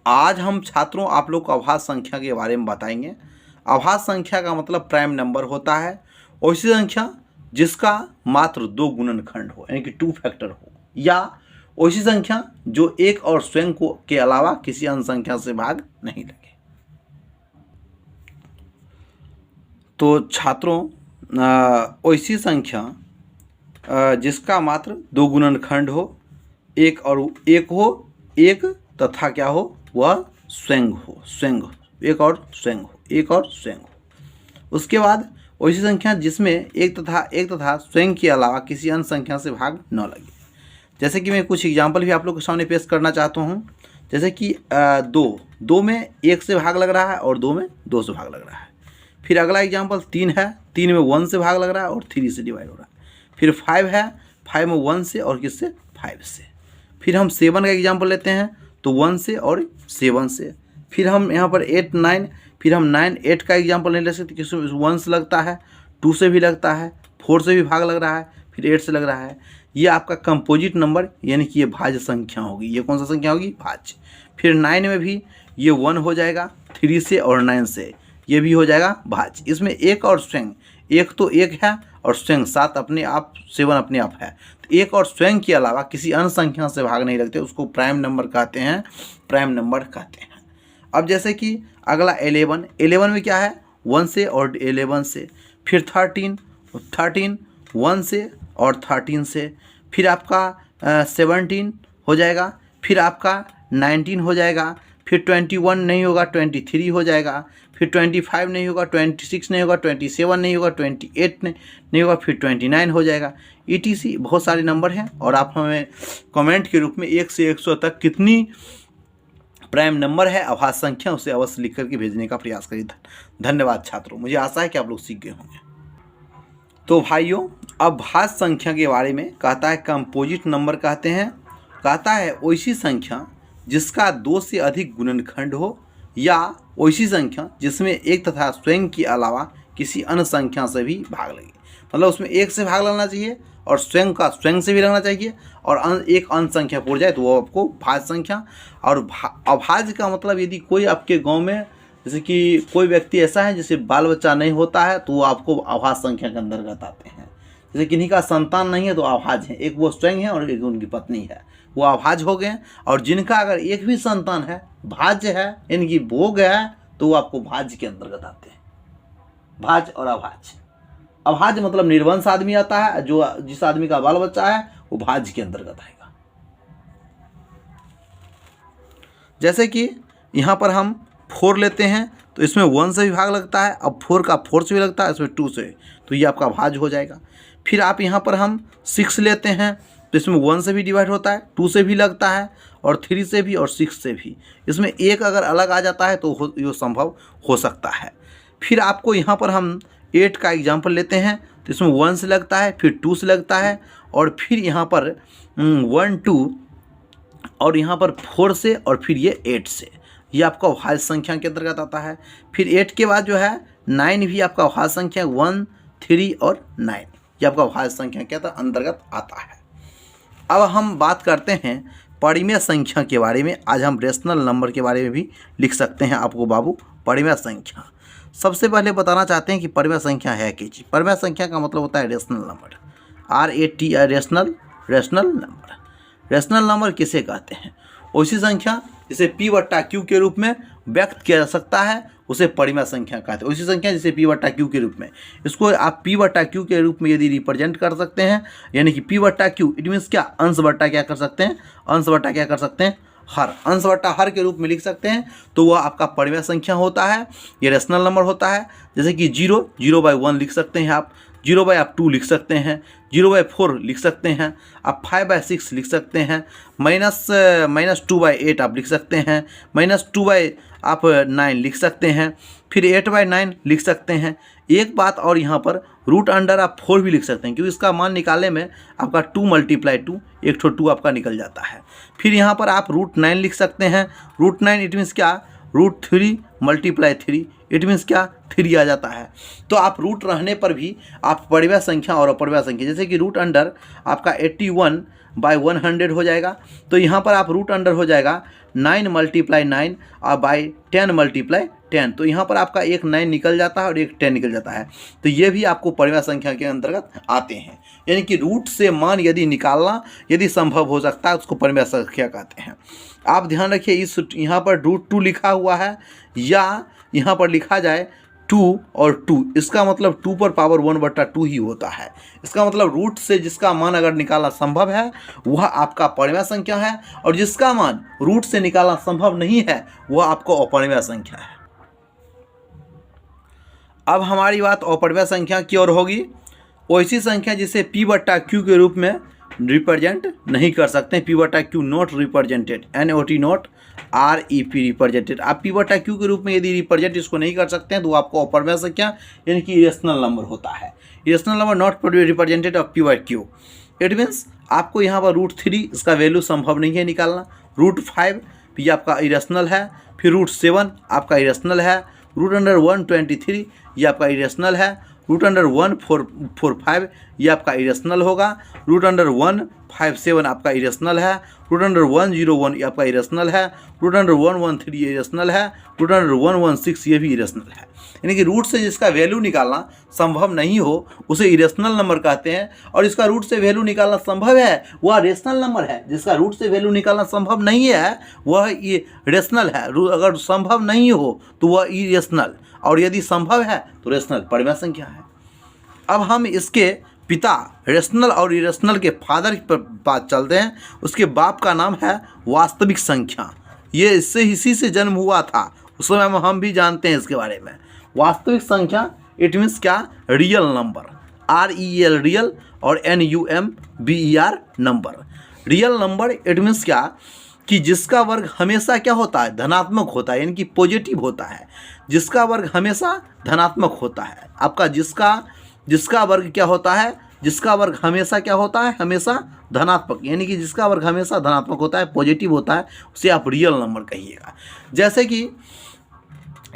आज हम छात्रों आप लोग को अभाज्य संख्या के बारे में बताएंगे। अभाज्य संख्या का मतलब प्राइम नंबर होता है ऐसी संख्या जिसका मात्र 2 गुणनखंड हो, यानी कि 2 फैक्टर हो, या ऐसी संख्या जो एक और स्वयं को के अलावा किसी अन्य संख्या से भाग नहीं लगे। तो छात्रों ऐसी संख्या जिसका मात्र 2 गुणनखंड हो, एक तथा क्या हो, वह स्वयं हो, एक और स्वयं हो। उसके बाद ऐसी संख्या जिसमें एक तथा स्वयं के अलावा किसी अन्य संख्या से भाग न लगे। जैसे कि मैं कुछ एग्जाम्पल भी आप लोग के सामने पेश करना चाहता हूँ। जैसे कि 2 में 1 से भाग लग रहा है और 2 में 2 से भाग लग रहा है। फिर अगला एग्जाम्पल 3 है, 3 में 1 से भाग लग रहा है और 3 से डिवाइड हो रहा है। फिर 5 है, 5 में 1 से और किससे, 5 से। फिर हम 7 का एग्जाम्पल लेते हैं तो 1 से और 7 से। फिर हम यहाँ पर 8, 9, फिर हम 9, 8 का एग्जाम्पल नहीं ले सकते, किसी 1 से लगता है, 2 से भी लगता है, 4 से भी भाग लग रहा है, फिर 8 से लग रहा है। ये आपका कंपोजिट नंबर यानी कि ये भाज्य संख्या होगी। ये कौन सा संख्या होगी, भाज्य। फिर 9 में भी ये 1 हो जाएगा, 3 से और 9 से ये भी हो जाएगा भाज्य। इसमें एक और स्वयं, एक तो एक है और स्वयं 7 अपने आप, 7 अपने आप है। तो एक और स्वयं के अलावा किसी अन्य संख्या से भाग नहीं लगते, उसको प्राइम नंबर कहते हैं, प्राइम नंबर कहते हैं। अब जैसे कि अगला 11 में क्या है, 1 से और 11 से। फिर 13 1 से और 13 से। फिर आपका 17 हो जाएगा, फिर आपका 19 हो जाएगा, फिर 21 नहीं होगा, 23 हो जाएगा, फिर 25 नहीं होगा, 26 नहीं होगा, 27 नहीं होगा, 28 नहीं होगा, फिर 29 हो जाएगा। ETC बहुत सारे नंबर हैं और आप हमें कमेंट के रूप में 1 से 100 तक कितनी प्राइम नंबर है अभाज्य संख्या उसे अवश्य लिख करके भेजने का प्रयास करिए। धन्यवाद छात्रों, मुझे आशा है कि आप लोग सीख गए होंगे। तो भाइयों, अब भाज्य संख्या के बारे में कहता है कंपोजिट नंबर कहते हैं। कहता है ऐसी संख्या जिसका 2 से अधिक गुणनखंड हो, या ऐसी संख्या जिसमें एक तथा स्वयं के अलावा किसी अन्य संख्या से भी भाग लगे। मतलब उसमें एक से भाग लगना चाहिए और स्वयं से भी लगना चाहिए, और एक अन्य संख्या पूर्ण जाए तो वो आपको भाज्य संख्या। और अभाज्य का मतलब यदि कोई आपके गांव में, जैसे कि कोई व्यक्ति ऐसा है जिसे बाल बच्चा नहीं होता है, तो वो आपको अभाज्य संख्या के अंतर्गत आते हैं। जैसे किन्हीं का संतान नहीं है तो अभाज्य है, एक वो स्वयं है और एक उनकी पत्नी है, वो अभाज्य हो गए। और जिनका अगर एक भी संतान है, भाज्य है, इनकी भोग है, तो वो आपको भाज्य के अंतर्गत आते हैं। भाज्य और अभाज्य। अभाज्य मतलब निर्वंश आदमी आता है, जो जिस आदमी का बाल बच्चा है वो भाज्य के अंतर्गत आएगा। जैसे कि यहाँ पर हम 4 लेते हैं तो इसमें 1 से भी भाग लगता है, अब 4 का 4 से भी लगता है, इसमें 2 से, तो ये आपका भाज्य हो जाएगा। फिर आप यहाँ पर हम 6 लेते हैं तो इसमें 1 से भी डिवाइड होता है, 2 से भी लगता है, और 3 से भी और 6 से भी। इसमें एक अगर अलग आ जाता है तो ये संभव हो सकता है। फिर आपको यहाँ पर हम 8 का एग्जाम्पल लेते हैं तो इसमें 1 से लगता है, फिर 2 से लगता है, और फिर यहाँ पर 1, 2 और यहाँ पर 4 से, और फिर ये 8 से। ये आपका भाज्य संख्या के अंतर्गत आता है। फिर 8 के बाद जो है 9 भी आपका भाज्य संख्या, 1, 3 और 9, ये आपका भाज्य संख्या के अंतर्गत आता है। अब हम बात करते हैं परिमेय संख्या के बारे में। आज हम रेशनल नंबर के बारे में भी लिख सकते हैं आपको बाबू। परिमेय संख्या सबसे पहले बताना चाहते हैं कि परिमेय संख्या है क्या चीज़। परिमेय संख्या का मतलब होता है rational number, RATI, rational number. Rational number किसे कहते हैं, ऐसी संख्या जिसे P/Q के रूप में व्यक्त किया जा सकता है उसे परिमेय संख्या कहते हैं। ऐसी संख्या जिसे P/Q के रूप में, इसको आप P/Q के रूप में यदि रिप्रेजेंट कर सकते हैं, यानी कि P/Q इट मीन्स क्या, अंश बट्टा क्या कर सकते हैं, अंश बट्टा क्या कर सकते हैं, हर, अंश बट्टा हर के रूप में लिख सकते हैं, तो वह आपका परिमेय संख्या होता है। ये रेशनल नंबर होता है। जैसे कि 0/1 लिख सकते हैं आप, 0/2 लिख सकते हैं, 0/4 लिख सकते हैं, आप 5/6 लिख सकते हैं, -2/8 आप लिख सकते हैं, -2/9 लिख सकते हैं, फिर 8/9 लिख सकते हैं। एक बात और, यहाँ पर रूट अंडर आप 4 भी लिख सकते हैं, क्योंकि इसका मान निकालने में आपका 2 × 2, एक ठो 2 आपका निकल जाता है। फिर यहाँ पर आप √9 लिख सकते हैं। √9 इट मीन्स क्या, √3 × 3 इट मीन्स क्या, 3 आ जाता है। तो आप रूट रहने पर भी आप परिमेय संख्या और अपरिमेय संख्या, जैसे कि रूट अंडर आपका 81 बाय 100 हो जाएगा। तो यहाँ पर आप रूट अंडर हो जाएगा 9 × 9 और बाय 10 × 10। तो यहाँ पर आपका एक 9 निकल जाता है और एक 10 निकल जाता है। तो ये भी आपको परिमेय संख्या के अंतर्गत आते हैं। यानी कि रूट से मान यदि निकालना यदि संभव हो सकता है उसको परिमेय संख्या कहते हैं। आप ध्यान रखिए, इस यहाँ पर √2 लिखा हुआ है या यहाँ पर लिखा जाए 2 और 2, इसका मतलब 2 पर पावर 1/2 ही होता है। इसका मतलब रूट से जिसका मान अगर निकालना संभव है वह आपका परिमेय संख्या है, और जिसका मान रूट से निकालना संभव नहीं है वह आपको अपरिमेय संख्या है। अब हमारी बात अपरिमेय संख्या की ओर होगी। वैसी संख्या जिसे P/Q के रूप में रिप्रेजेंट नहीं कर सकते। P/Q not represented, NOT not REP represented. आप P/Q के रूप में यदि रिप्रेजेंट इसको नहीं कर सकते हैं तो आपको अपरिमेय संख्या यानी कि इरेशनल नंबर होता है। Irrational number not represented of P/Q। It means आपको यहाँ पर √3 इसका वैल्यू संभव नहीं है निकालना। √5 ये आपका इरेशनल है। फिर √7 आपका इरेशनल है। √123 ये आपका इरेशनल है। √145 ये आपका इरेशनल होगा। √157 आपका इरेशनल है। √101 ये आपका इरेशनल है। √113 ये इरेशनल है। √116 ये भी इरेशनल है। यानी कि रूट से जिसका वैल्यू निकालना संभव नहीं हो उसे इरेशनल नंबर कहते हैं, और इसका रूट से वैल्यू निकालना संभव है वह रेशनल नंबर है। जिसका रूट से वैल्यू निकालना संभव नहीं है वह ये रेशनल है। अगर संभव नहीं हो तो वह इरेशनल, और यदि संभव है तो रेशनल परिमेय संख्या है। अब हम इसके पिता रेशनल और इरेशनल के फादर पर बात चलते हैं। उसके बाप का नाम है वास्तविक संख्या। ये इसी से जन्म हुआ था, उस समय में हम भी जानते हैं इसके बारे में। वास्तविक संख्या इट मीन्स क्या, रियल नंबर, REL रियल और NUMBER number. Real number it means क्या कि जिसका वर्ग हमेशा क्या होता है, धनात्मक होता है, यानी कि पॉजिटिव होता है। जिसका वर्ग हमेशा धनात्मक होता है। आपका जिसका वर्ग क्या होता है, जिसका वर्ग हमेशा क्या होता है, हमेशा धनात्मक, यानी कि जिसका वर्ग हमेशा धनात्मक होता है, पॉजिटिव होता है, उसे आप रियल नंबर कहिएगा। जैसे कि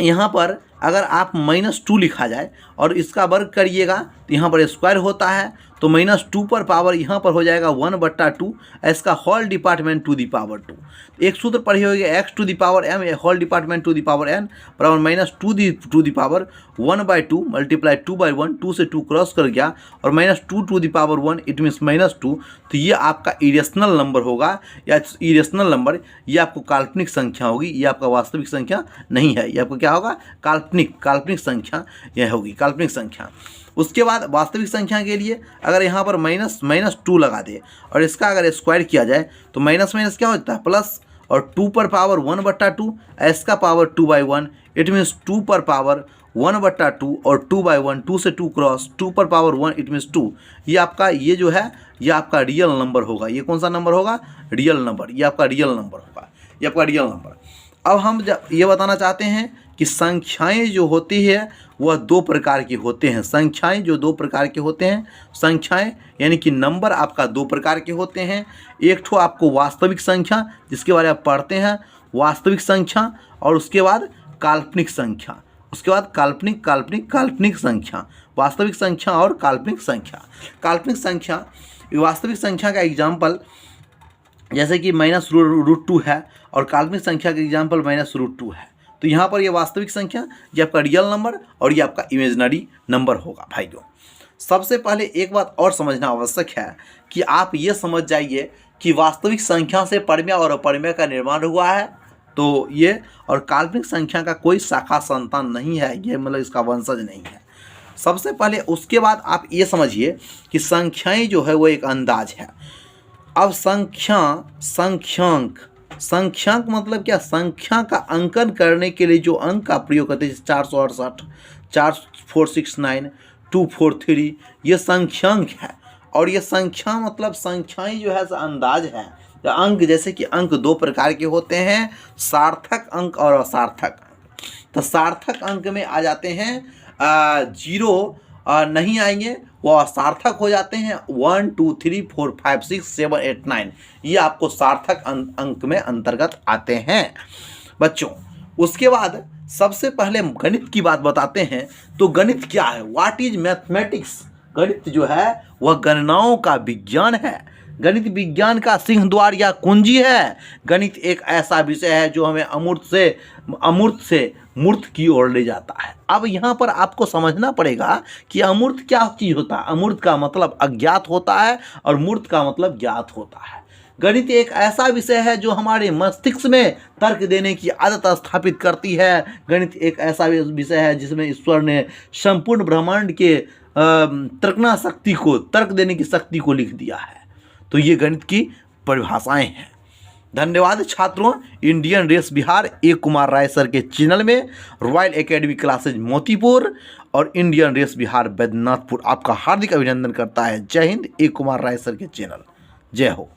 यहाँ पर अगर आप -2 लिखा जाए और इसका वर्ग करिएगा तो यहाँ पर स्क्वायर होता है, तो -2 पर पावर यहाँ पर हो जाएगा 1/2, इसका whole department to the power 2। एक सूत्र पढ़े होंगे x to the power m whole department to the power n बराबर -2 टू दी पावर 1/2 मल्टीप्लाई 2/1, 2 से 2 क्रॉस कर गया और -2 to the power 1 it means -2। तो ये आपका इरेशनल नंबर होगा या इरेशनल नंबर, ये आपको काल्पनिक संख्या होगी, ये आपका वास्तविक संख्या नहीं है। ये आपको क्या होगा, काल्पनिक संख्या यह होगी, काल्पनिक संख्या। उसके बाद वास्तविक संख्या के लिए अगर यहाँ पर -2 लगा दे और इसका अगर स्क्वायर किया जाए तो माइनस क्या होता है, प्लस, और 2 पर पावर 1/2, इसका पावर 2/1 इट मीन्स 2 पर पावर 1/2 और 2/1, 2 से 2 क्रॉस 2 पर पावर 1 इट मीन्स 2। ये आपका ये जो है ये आपका रियल नंबर होगा। ये कौन सा नंबर होगा, रियल नंबर। ये आपका रियल नंबर होगा, ये आपका रियल नंबर। अब हम ये बताना चाहते हैं कि संख्याएं जो होती है वह 2 प्रकार की होते हैं। संख्याएं जो 2 प्रकार के होते हैं, संख्याएं यानी कि नंबर आपका 2 प्रकार के होते हैं। एक ठो आपको वास्तविक संख्या जिसके बारे में आप पढ़ते हैं, वास्तविक संख्या, और उसके बाद काल्पनिक संख्या, उसके बाद काल्पनिक संख्या, वास्तविक संख्या और काल्पनिक संख्या। काल्पनिक संख्या, वास्तविक संख्या का एग्जाम्पल जैसे कि -√2 है और काल्पनिक संख्या का एग्जाम्पल -√2 है। तो यहाँ पर ये वास्तविक संख्या, ये आपका रियल नंबर और ये आपका इमेजिनरी नंबर होगा। भाइयों, सबसे पहले एक बात और समझना आवश्यक है कि आप ये समझ जाइए कि वास्तविक संख्या से परिमेय और अपरिमेय का निर्माण हुआ है, तो ये, और काल्पनिक संख्या का कोई शाखा संतान नहीं है, ये मतलब इसका वंशज नहीं है। सबसे पहले उसके बाद आप ये समझिए कि संख्याएँ जो है वो एक अंदाज है। अब संख्यांक मतलब क्या, संख्या का अंकन करने के लिए जो अंक का प्रयोग करते हैं, 468, 4469, 243, ये संख्यांक है। और ये संख्या मतलब संख्याएं जो है अंदाज है। तो अंक, जैसे कि अंक 2 प्रकार के होते हैं, सार्थक अंक और असार्थक अंक। तो सार्थक अंक में आ जाते हैं 0 नहीं आएंगे, वो असार्थक हो जाते हैं 1 2 3 4 5 6 7 8 9, ये आपको सार्थक अंक में अंतर्गत आते हैं बच्चों। उसके बाद सबसे पहले गणित की बात बताते हैं। तो गणित क्या है, व्हाट इज मैथमेटिक्स। गणित जो है वह गणनाओं का विज्ञान है। गणित विज्ञान का सिंह द्वार या कुंजी है। गणित एक ऐसा विषय है जो हमें अमूर्त से मूर्त की ओर ले जाता है। अब यहाँ पर आपको समझना पड़ेगा कि अमूर्त क्या चीज़ होता है। अमूर्त का मतलब अज्ञात होता है और मूर्त का मतलब ज्ञात होता है। गणित एक ऐसा विषय है जो हमारे मस्तिष्क में तर्क देने की आदत स्थापित करती है। गणित एक ऐसा विषय है जिसमें ईश्वर ने संपूर्ण ब्रह्मांड के तर्क देने की शक्ति को लिख दिया है। तो ये गणित की परिभाषाएं हैं। धन्यवाद छात्रों। इंडियन रेस बिहार ए कुमार राय सर के चैनल में रॉयल एकेडमी क्लासेज मोतीपुर और इंडियन रेस बिहार बैद्यनाथपुर आपका हार्दिक अभिनंदन करता है। जय हिंद। ए कुमार राय सर के चैनल। जय हो।